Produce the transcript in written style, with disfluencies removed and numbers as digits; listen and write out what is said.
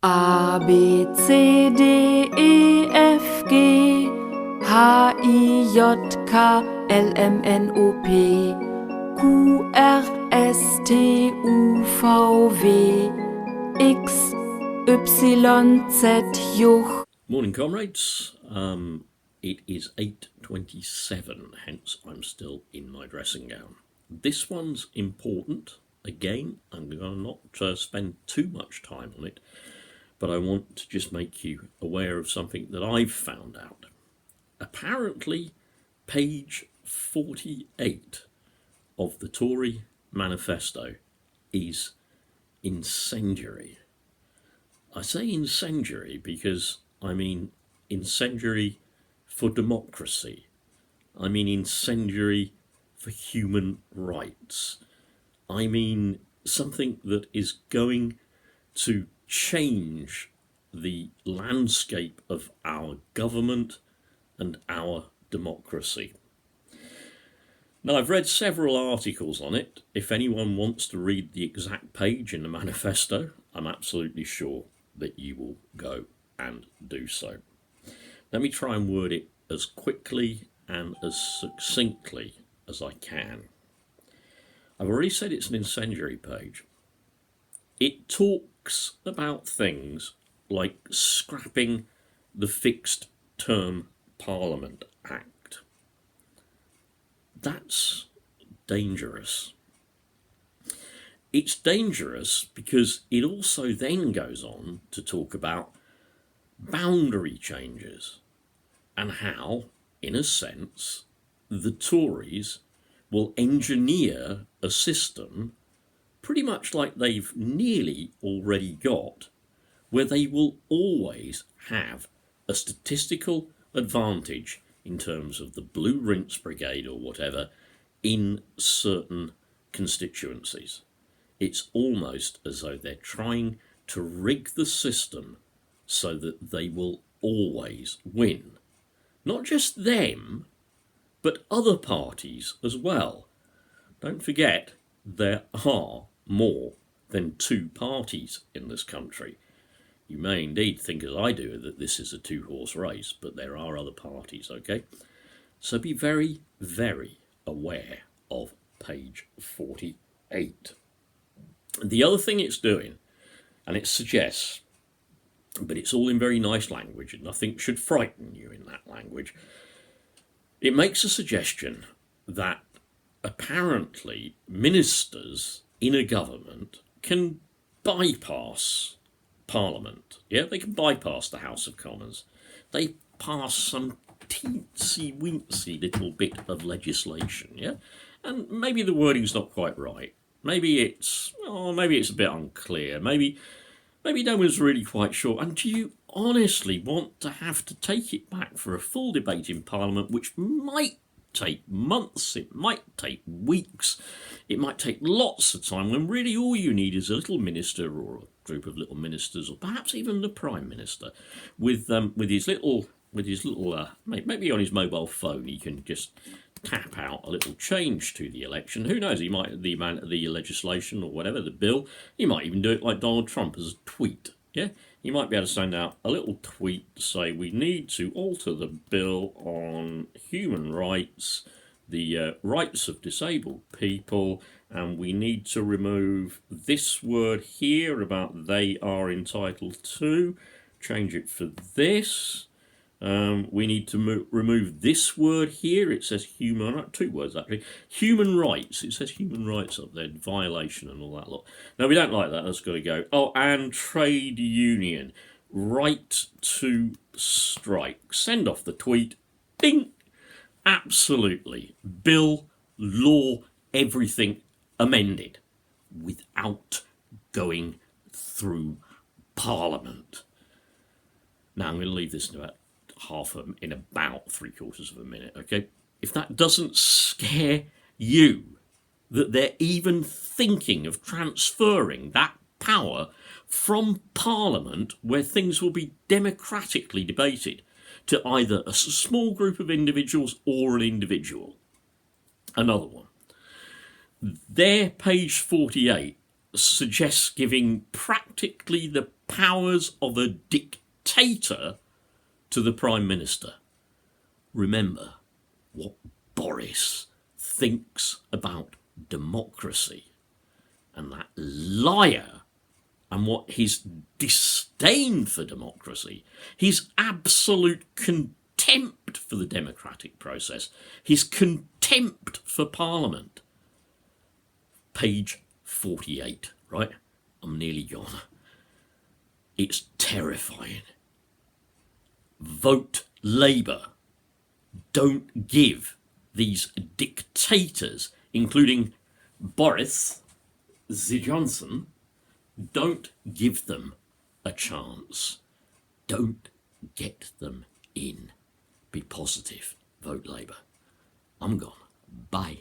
A, B, C, D, E, F, G, H, I, J, K, L, M, N, O, P, Q, R, S, T, U, V, W, X, Y, Z, J. Morning, comrades. It is 8:27, hence I'm still in my dressing gown. This one's important. Again, I'm going to not spend too much time on it, but I want to just make you aware of something that I've found out. Apparently, page 48 of the Tory manifesto is incendiary. I say incendiary because I mean incendiary for democracy. I mean incendiary for human rights. I mean something that is going to change the landscape of our government and our democracy. Now, I've read several articles on it. If anyone wants to read the exact page in the manifesto, I'm absolutely sure that you will go and do so. Let me try and word it as quickly and as succinctly as I can. I've already said it's an incendiary page. It talks about things like scrapping the Fixed Term Parliament Act. That's dangerous. It's dangerous because it also then goes on to talk about boundary changes and how, in a sense, the Tories will engineer a system pretty much like they've nearly already got, where they will always have a statistical advantage in terms of the blue rinse brigade or whatever in certain constituencies. It's almost as though they're trying to rig the system so that they will always win. Not just them, but other parties as well. Don't forget, there are more than two parties in this country. You may indeed think, as I do, that this is a two-horse race, but there are other parties, okay? So be very, very aware of page 48. The other thing it's doing, and it suggests, but it's all in very nice language, and nothing should frighten you in that language, it makes a suggestion that apparently ministers in a government can bypass Parliament. Yeah, they can bypass the House of Commons. They pass some teensy-weensy little bit of legislation, yeah? And maybe the wording's not quite right. Maybe it's a bit unclear. Maybe no one's really quite sure. And do you honestly want to have to take it back for a full debate in Parliament, which might take months, it might take weeks, it might take lots of time, when really all you need is a little minister or a group of little ministers, or perhaps even the Prime Minister, with his little maybe on his mobile phone he can just tap out a little change to the election. Who knows, he might, the legislation or whatever, the bill, he might even do it like Donald Trump as a tweet. Yeah, you might be able to send out a little tweet to say we need to alter the bill on human rights, the rights of disabled people, and we need to remove this word here about they are entitled to, change it for this. We need to remove this word here. It says human, two words actually. Human rights. It says human rights up there, violation and all that lot. No, we don't like that. That's got to go. Oh, and trade union. Right to strike. Send off the tweet. Ding. Absolutely. Bill, law, everything amended without going through Parliament. Now, I'm going to leave this in about 3/4 of a minute, okay? If that doesn't scare you, that they're even thinking of transferring that power from Parliament, where things will be democratically debated, to either a small group of individuals or an individual. Another one. Their page 48 suggests giving practically the powers of a dictator to the Prime Minister. Remember what Boris thinks about democracy, and that liar, and what his disdain for democracy, his absolute contempt for the democratic process, his contempt for Parliament. Page 48, right? I'm nearly gone. It's terrifying. Vote Labour. Don't give these dictators, including Boris Johnson, don't give them a chance. Don't get them in. Be positive. Vote Labour. I'm gone. Bye.